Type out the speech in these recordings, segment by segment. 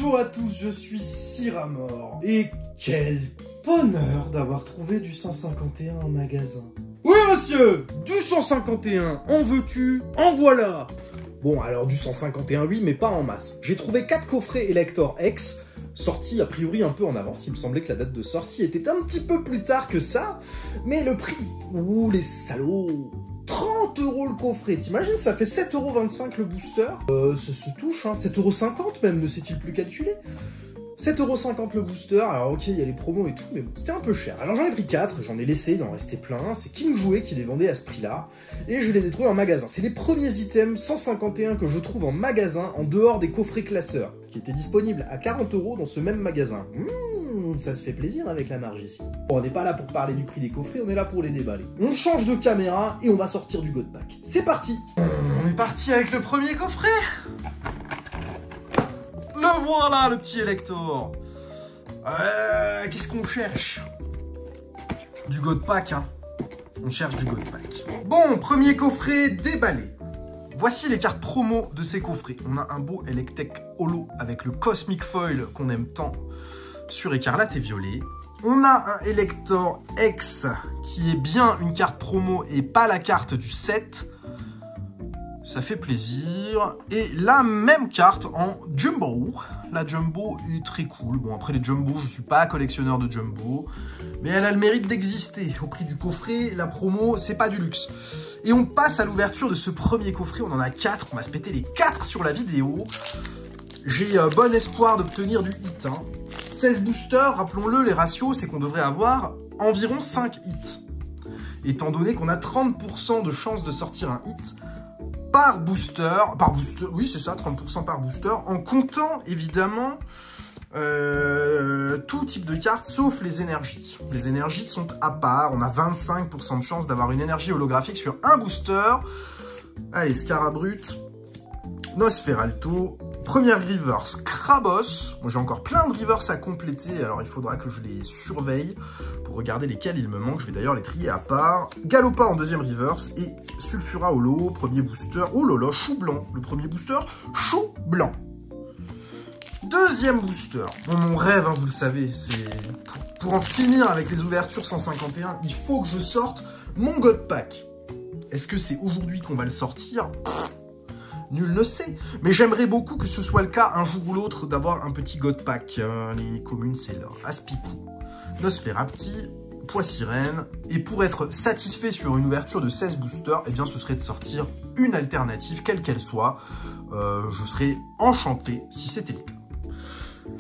Bonjour à tous, je suis Cyramor. Et quel bonheur d'avoir trouvé du 151 en magasin. Oui monsieur, du 151, en veux-tu, en voilà. Bon alors du 151 oui, mais pas en masse. J'ai trouvé 4 coffrets Elector X, sortis a priori un peu en avance. Il me semblait que la date de sortie était un petit peu plus tard que ça, mais le prix, ouh les salauds, 30 € le coffret, t'imagines, ça fait 7,25 € le booster. Ça se touche, hein, 7,50 € même, ne s'est-il plus calculé. 7,50 € le booster, alors ok, il y a les promos et tout, mais bon, c'était un peu cher. Alors j'en ai pris 4, j'en ai laissé, il en restait plein, c'est King Jouet qui les vendait à ce prix-là, et je les ai trouvés en magasin. C'est les premiers items 151 que je trouve en magasin, en dehors des coffrets classeurs, qui étaient disponibles à 40 € dans ce même magasin. Ça se fait plaisir avec la marge ici. Bon, on n'est pas là pour parler du prix des coffrets, on est là pour les déballer. On change de caméra et on va sortir du God Pack. C'est parti. On est parti avec le premier coffret. Le voilà, le petit Elector. Qu'est-ce qu'on cherche? Du God Pack, hein. On cherche du God Pack. Bon, premier coffret déballé. Voici les cartes promo de ces coffrets. On a un beau Electek Holo avec le Cosmic Foil qu'on aime tant sur Écarlate et Violet. On a un Elector X qui est bien une carte promo et pas la carte du set. Ça fait plaisir. Et la même carte en Jumbo. La Jumbo est très cool. Bon, après les Jumbo, je suis pas collectionneur de Jumbo, mais elle a le mérite d'exister. Au prix du coffret, la promo, c'est pas du luxe. Et on passe à l'ouverture de ce premier coffret. On en a 4. On va se péter les 4 sur la vidéo. J'ai bon espoir d'obtenir du hit. 16 boosters, rappelons-le, les ratios, c'est qu'on devrait avoir environ 5 hits. Étant donné qu'on a 30% de chance de sortir un hit par booster, oui c'est ça, 30% par booster, en comptant évidemment tout type de cartes sauf les énergies. Les énergies sont à part, on a 25% de chance d'avoir une énergie holographique sur un booster. Allez, Scarabrut, Nosferalto, première reverse, Krabos. Moi j'ai encore plein de reverse à compléter, alors il faudra que je les surveille pour regarder lesquels il me manque. Je vais d'ailleurs les trier à part. Galopa en deuxième reverse et Sulfura Holo, premier booster. Oh là là, chou blanc. Le premier booster, chou blanc. Deuxième booster. Bon, mon rêve, hein, vous le savez, c'est pour en finir avec les ouvertures 151, il faut que je sorte mon God Pack. Est-ce que c'est aujourd'hui qu'on va le sortir? Nul ne sait, mais j'aimerais beaucoup que ce soit le cas un jour ou l'autre d'avoir un petit God Pack. Les communes, c'est là. Aspicou, Nosferapti, Poissirène. Et pour être satisfait sur une ouverture de 16 boosters, eh bien, ce serait de sortir une alternative, quelle qu'elle soit. Je serais enchanté si c'était le cas.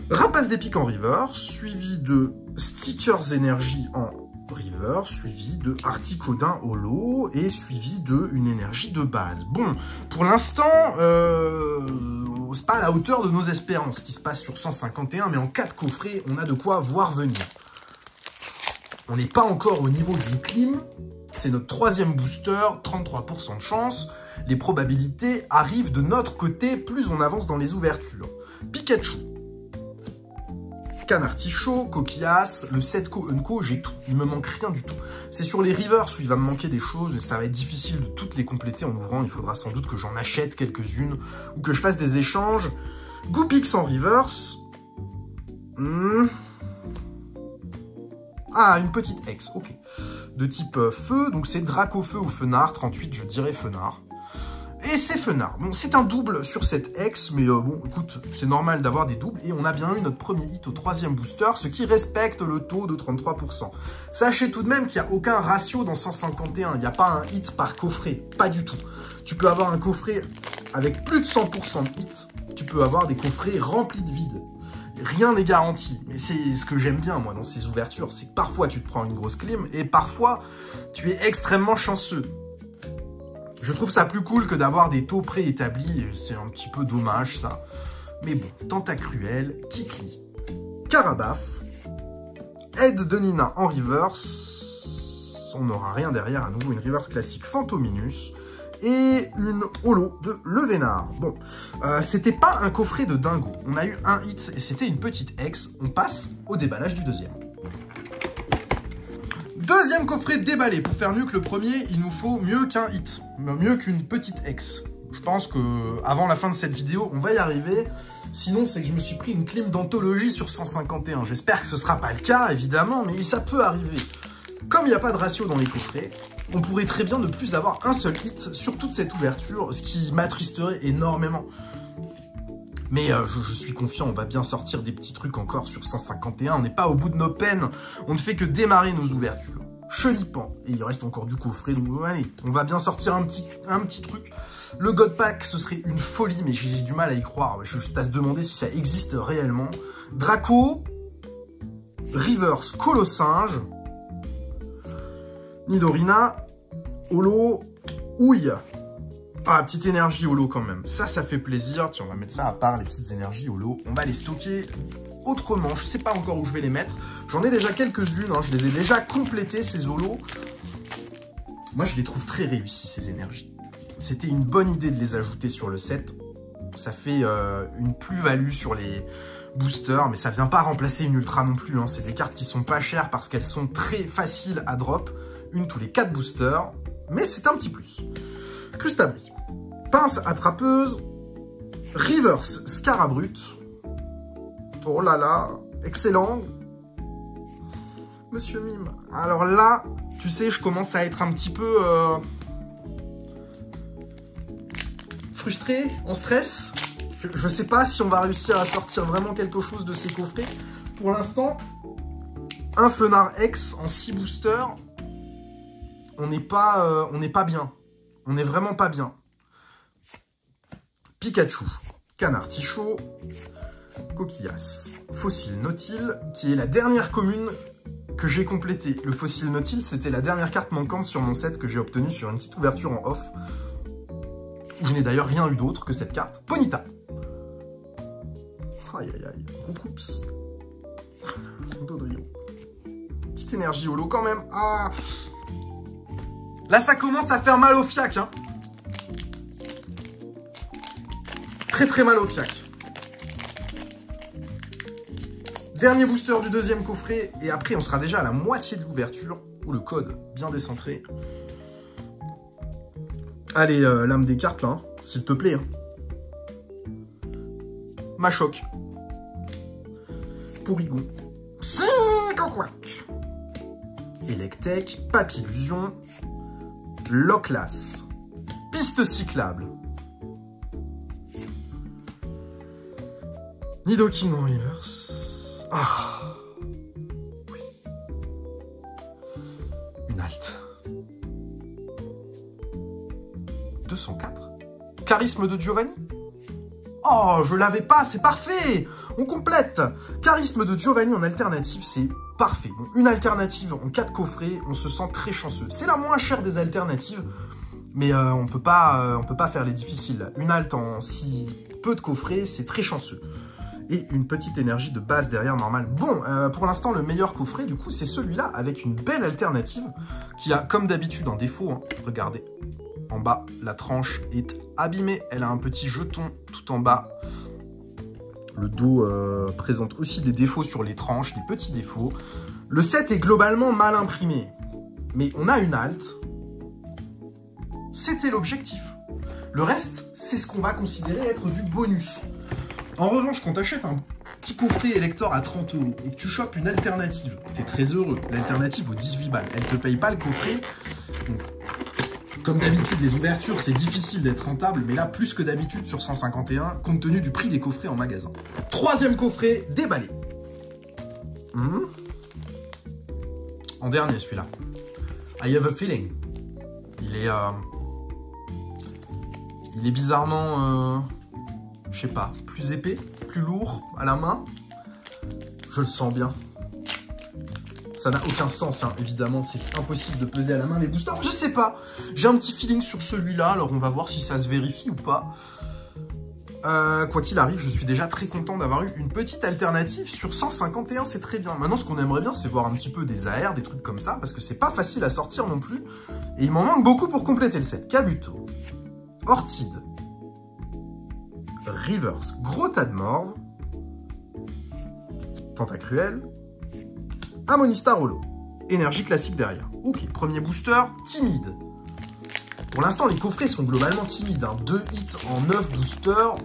Rapace d'épique en river, suivi de Stickers Énergie en river, suivi de Articodin Holo et suivi de une énergie de base. Bon, pour l'instant, c'est pas à la hauteur de nos espérances qui se passe sur 151, mais en 4 coffrets, on a de quoi voir venir. On n'est pas encore au niveau d'une clim, c'est notre 3e booster, 33% de chance. Les probabilités arrivent de notre côté plus on avance dans les ouvertures. Pikachu, Canartichaud, Coquillas, le Setco Unco, j'ai tout. Il me manque rien du tout. C'est sur les rivers où il va me manquer des choses et ça va être difficile de toutes les compléter en ouvrant. Il faudra sans doute que j'en achète quelques-unes ou que je fasse des échanges. Goopix en reverse. Ah, une petite X, ok. De type feu, donc c'est Dracofeu ou Fenard. 38, je dirais Fenard. Et c'est Fenard. Bon, c'est un double sur cette X, mais bon, écoute, c'est normal d'avoir des doubles. Et on a bien eu notre premier hit au 3e booster, ce qui respecte le taux de 33%. Sachez tout de même qu'il n'y a aucun ratio dans 151. Il n'y a pas un hit par coffret, pas du tout. Tu peux avoir un coffret avec plus de 100% de hit. Tu peux avoir des coffrets remplis de vide. Rien n'est garanti. Mais c'est ce que j'aime bien, moi, dans ces ouvertures. C'est que parfois, tu te prends une grosse clim et parfois, tu es extrêmement chanceux. Je trouve ça plus cool que d'avoir des taux préétablis, c'est un petit peu dommage ça. Mais bon, Tentacruel, Kikli, Carabaf, Aide de Nina en reverse, on n'aura rien derrière, à nouveau une reverse classique Fantominus, et une holo de Levénard. Bon, c'était pas un coffret de dingo, on a eu un hit et c'était une petite X, on passe au déballage du deuxième. Deuxième coffret déballé. Pour faire mieux que le premier, il nous faut mieux qu'un hit. Mieux qu'une petite X. Je pense que avant la fin de cette vidéo, on va y arriver. Sinon, c'est que je me suis pris une clim d'anthologie sur 151. J'espère que ce sera pas le cas, évidemment, mais ça peut arriver. Comme il n'y a pas de ratio dans les coffrets, on pourrait très bien ne plus avoir un seul hit sur toute cette ouverture, ce qui m'attristerait énormément. Mais je suis confiant, on va bien sortir des petits trucs encore sur 151. On n'est pas au bout de nos peines, on ne fait que démarrer nos ouvertures. Chelipan, et il reste encore du coffret, donc allez, on va bien sortir un petit truc. Le God Pack, ce serait une folie, mais j'ai du mal à y croire. Je suis à se demander si ça existe réellement. Draco, Reverse, Colossinge, Nidorina, Holo, Ouille. Ah, petite énergie Holo quand même. Ça fait plaisir. Tiens, on va mettre ça à part, les petites énergies Holo. On va les stocker autrement. Je sais pas encore où je vais les mettre. J'en ai déjà quelques-unes. Hein. Je les ai déjà complétées, ces Holos. Moi, je les trouve très réussies, ces énergies. C'était une bonne idée de les ajouter sur le set. Ça fait une plus-value sur les boosters, mais ça vient pas remplacer une ultra non plus. Hein. C'est des cartes qui sont pas chères parce qu'elles sont très faciles à drop. Une tous les 4 boosters, mais c'est un petit plus. Custabri, Pince attrapeuse, Reverse Scarabrut. Oh là là, excellent. Monsieur Mime. Alors là, tu sais, je commence à être un petit peu frustré, en stress. Je sais pas si on va réussir à sortir vraiment quelque chose de ces coffrets. Pour l'instant, un Fenard X en 6 boosters, on n'est pas bien. On n'est vraiment pas bien. Pikachu, Canard Tichot, Coquillas, Fossile Nautile, qui est la dernière commune que j'ai complétée. Le Fossile Nautile, c'était la dernière carte manquante sur mon set que j'ai obtenue sur une petite ouverture en off. Où je n'ai d'ailleurs rien eu d'autre que cette carte. Ponyta. Aïe aïe aïe. Roucoups. Dodrio. Petite énergie holo quand même. Ah. Là, ça commence à faire mal au fiac. Hein. Très très mal au fiac. Dernier booster du deuxième coffret. Et après, on sera déjà à la moitié de l'ouverture. Ou le code bien décentré. Allez, lame des cartes, là. Hein, s'il te plaît. Hein. Machoc. Porygon. Psychoquack. Electek. Papillusion. Loclas. Piste cyclable. Nidoking en reverse. Ah. Oui. Une halte. 204. Charisme de Giovanni. Oh, je l'avais pas, c'est parfait. On complète. Charisme de Giovanni en alternative, c'est parfait. Bon, une alternative en 4 coffrets, on se sent très chanceux. C'est la moins chère des alternatives, mais on peut pas faire les difficiles. Une alt en si peu de coffrets, c'est très chanceux. Et une petite énergie de base derrière, normal. Bon, pour l'instant, le meilleur coffret, du coup, c'est celui-là, avec une belle alternative, qui a, comme d'habitude, un défaut. Hein. Regardez, en bas, la tranche est abîmée. Elle a un petit jeton tout en bas. Le dos présente aussi des défauts sur les tranches, des petits défauts. Le set est globalement mal imprimé. Mais on a une halte. C'était l'objectif. Le reste, c'est ce qu'on va considérer être du bonus. En revanche, quand tu achètes un petit coffret Elector à 30 € et que tu chopes une alternative, tu es très heureux. L'alternative vaut 18 balles. Elle ne te paye pas le coffret. Donc, comme d'habitude, les ouvertures, c'est difficile d'être rentable, mais là, plus que d'habitude sur 151, compte tenu du prix des coffrets en magasin. Troisième coffret, déballé. En dernier, celui-là. I have a feeling. Il est bizarrement, je sais pas, plus épais, plus lourd à la main. Je le sens bien. Ça n'a aucun sens, hein. Évidemment, c'est impossible de peser à la main les boosters. Je sais pas, j'ai un petit feeling sur celui-là, alors on va voir si ça se vérifie ou pas. Quoi qu'il arrive, je suis déjà très content d'avoir eu une petite alternative. Sur 151, c'est très bien. Maintenant, ce qu'on aimerait bien, c'est voir un petit peu des AR, des trucs comme ça, parce que c'est pas facile à sortir non plus. Et il m'en manque beaucoup pour compléter le set. Kabuto, Ortide, Reverse, gros tas de morve, Tentacruel, Amonistar Holo. Énergie classique derrière. Ok, premier booster, timide. Pour l'instant, les coffrets sont globalement timides. Hein. 2 hits en 9 boosters,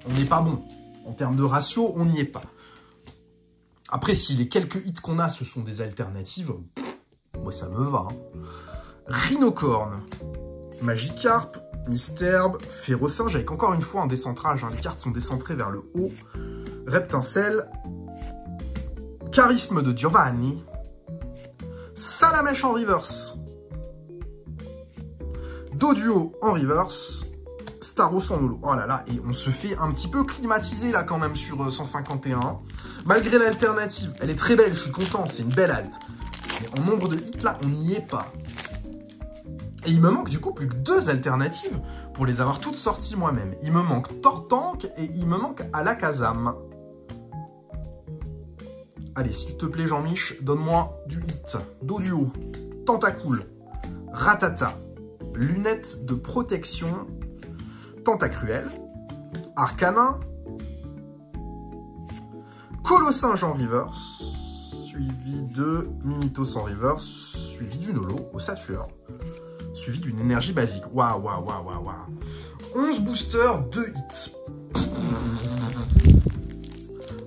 on n'est pas bon. En termes de ratio, on n'y est pas. Après, si les quelques hits qu'on a, ce sont des alternatives, moi ça me va. Hein. Rhinocorne, Magikarp, Misterbe, Ferrosinge, avec encore une fois un décentrage. Hein. Les cartes sont décentrées vers le haut. Reptincelle, Charisme de Giovanni, Salamèche en reverse, Doduo en reverse, Staros en holo. Oh là là, et on se fait un petit peu climatiser là quand même sur 151. Malgré l'alternative, elle est très belle, je suis content, c'est une belle halte. Mais en nombre de hits là, on n'y est pas. Et il me manque du coup plus que 2 alternatives pour les avoir toutes sorties moi-même. Il me manque Tortank et il me manque Alakazam. Allez, s'il te plaît, Jean-Mich, donne-moi du hit. Doduo, Tentacool, Ratata, Lunettes de protection, Tentacruel, Arcanin, Colossinge en reverse, suivi de Mimitos en reverse, suivi d'une holo, Ossature, suivi d'une énergie basique. Waouh, waouh, waouh, waouh, waouh. 11 boosters, 2 hits.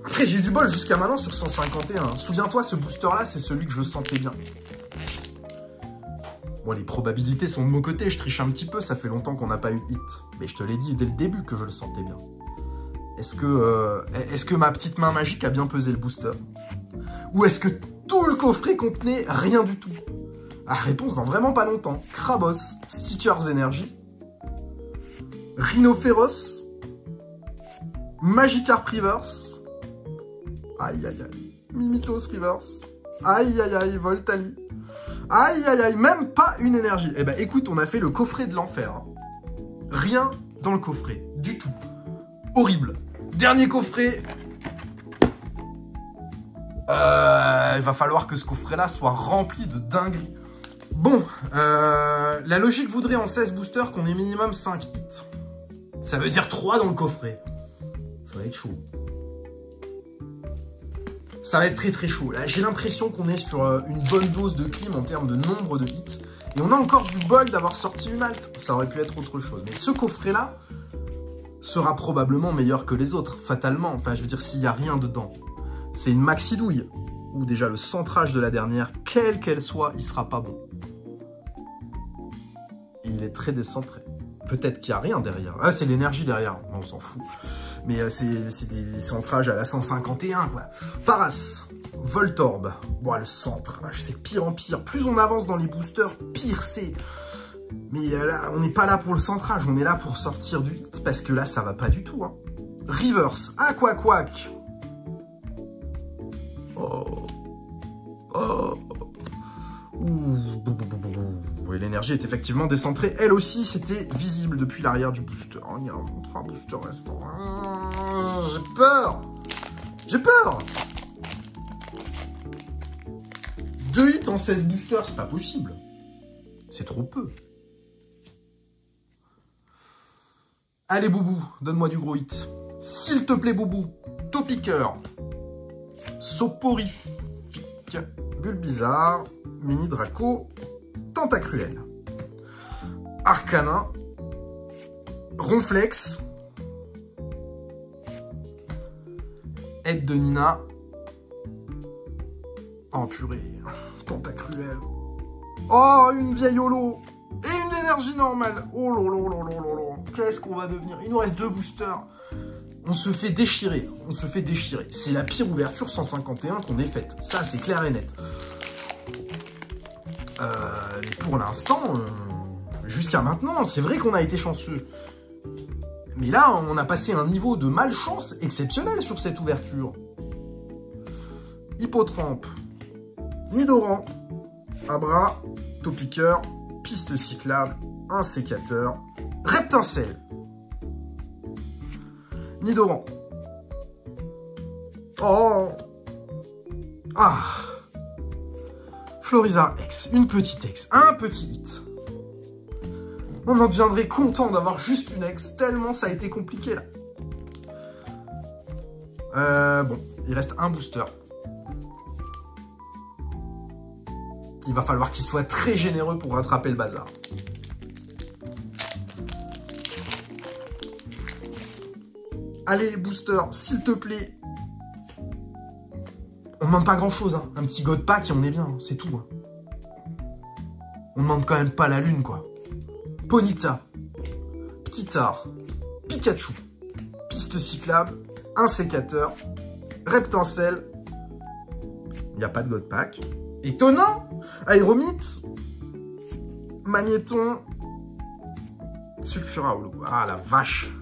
Après, j'ai eu du bol jusqu'à maintenant sur 151. Souviens-toi, ce booster-là, c'est celui que je sentais bien. Bon, les probabilités sont de mon côté, je triche un petit peu, ça fait longtemps qu'on n'a pas eu de hit. Mais je te l'ai dit dès le début que je le sentais bien. Est-ce que ma petite main magique a bien pesé le booster? Ou est-ce que tout le coffret contenait rien du tout? Ah, réponse dans vraiment pas longtemps. Krabos, Stickers Énergie, Rhinophéros, Magikarp Reverse, aïe aïe aïe, Mimitos Reverse, aïe aïe aïe, Voltali, aïe aïe aïe, même pas une énergie. Eh ben écoute, on a fait le coffret de l'enfer. Hein. Rien dans le coffret, du tout. Horrible. Dernier coffret. Il va falloir que ce coffret-là soit rempli de dingueries. Bon, la logique voudrait en 16 boosters qu'on ait minimum 5 hits. Ça veut dire 3 dans le coffret. Ça va être chaud. Ça va être très très chaud. Là, j'ai l'impression qu'on est sur une bonne dose de clim en termes de nombre de hits. Et on a encore du bol d'avoir sorti une halte. Ça aurait pu être autre chose. Mais ce coffret-là sera probablement meilleur que les autres, fatalement. Enfin, je veux dire, s'il n'y a rien dedans. C'est une maxi douille. Ou déjà le centrage de la dernière, quelle qu'elle soit, il sera pas bon. Et il est très décentré. Peut-être qu'il n'y a rien derrière. Ah, c'est l'énergie derrière. On s'en fout. Mais c'est des centrages à la 151, quoi. Paras, Voltorb. Bon, le centre, c'est pire en pire. Plus on avance dans les boosters, pire c'est. Mais là, on n'est pas là pour le centrage. On est là pour sortir du hit. Parce que là, ça va pas du tout. Hein. Reverse, Aquaquack. Oh. Oh. Oui, l'énergie est effectivement décentrée. Elle aussi, c'était visible depuis l'arrière du booster. Oh, il y a un booster restant. J'ai peur. J'ai peur. 2 hits en 16 boosters, c'est pas possible. C'est trop peu. Allez, Boubou, donne-moi du gros hit. S'il te plaît, Boubou. Topiqueur. Soporifique. Bulbizarre. Mini Draco. Tentacruel. Arcanin. Ronflex. Aide de Nina. Oh purée. Tentacruel. Oh, une vieille holo. Et une énergie normale. Oh lolo. Qu'est-ce qu'on va devenir? Il nous reste 2 boosters. On se fait déchirer. On se fait déchirer. C'est la pire ouverture 151 qu'on ait faite. Ça, c'est clair et net. Mais pour l'instant, jusqu'à maintenant, c'est vrai qu'on a été chanceux. Mais là, on a passé un niveau de malchance exceptionnel sur cette ouverture. Hippotrampe, Nidoran, Abra, Topiqueur, Piste cyclable, un sécateur, Reptincelle, Nidoran. Oh. Ah. Florizarre X, une petite X, un petit hit. On en deviendrait content d'avoir juste une X, tellement ça a été compliqué là. Bon, il reste un booster. Il va falloir qu'il soit très généreux pour rattraper le bazar. Allez, les boosters, s'il te plaît. On demande pas grand-chose, hein. Un petit God Pack et on est bien, hein. C'est tout. Hein. On demande quand même pas la lune, quoi. Ponyta, Ptitard, Pikachu, Piste cyclable, un sécateur, Reptincelle. Il n'y a pas de God Pack. Étonnant. Aéromite, Magnéton, Sulfura Holo. Ah la vache.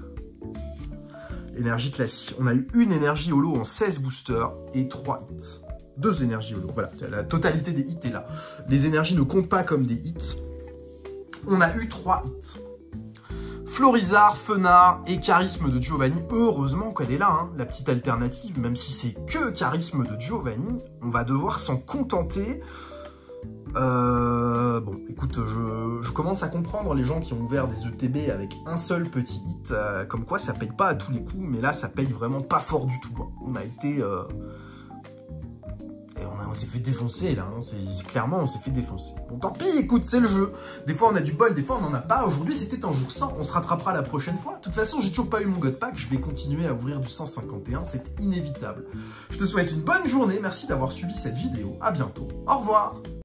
Énergie classique. On a eu une énergie holo en 16 boosters et 3 hits. 2 énergies holo. Voilà, la totalité des hits est là. Les énergies ne comptent pas comme des hits. On a eu 3 hits. Florizard, Fenard et Charisme de Giovanni. Heureusement qu'elle est là, hein, la petite alternative. Même si c'est que Charisme de Giovanni, on va devoir s'en contenter. Bon, écoute, je commence à comprendre les gens qui ont ouvert des ETB avec un seul petit hit. Comme quoi, ça paye pas à tous les coups, mais là, ça paye vraiment pas fort du tout. Hein. On a été... Et on s'est fait défoncer, là. Hein. Clairement, on s'est fait défoncer. Bon, tant pis, écoute, c'est le jeu. Des fois, on a du bol, des fois, on n'en a pas. Aujourd'hui, c'était un jour 100. On se rattrapera la prochaine fois. De toute façon, j'ai toujours pas eu mon God Pack. Je vais continuer à ouvrir du 151. C'est inévitable. Je te souhaite une bonne journée. Merci d'avoir suivi cette vidéo. À bientôt. Au revoir.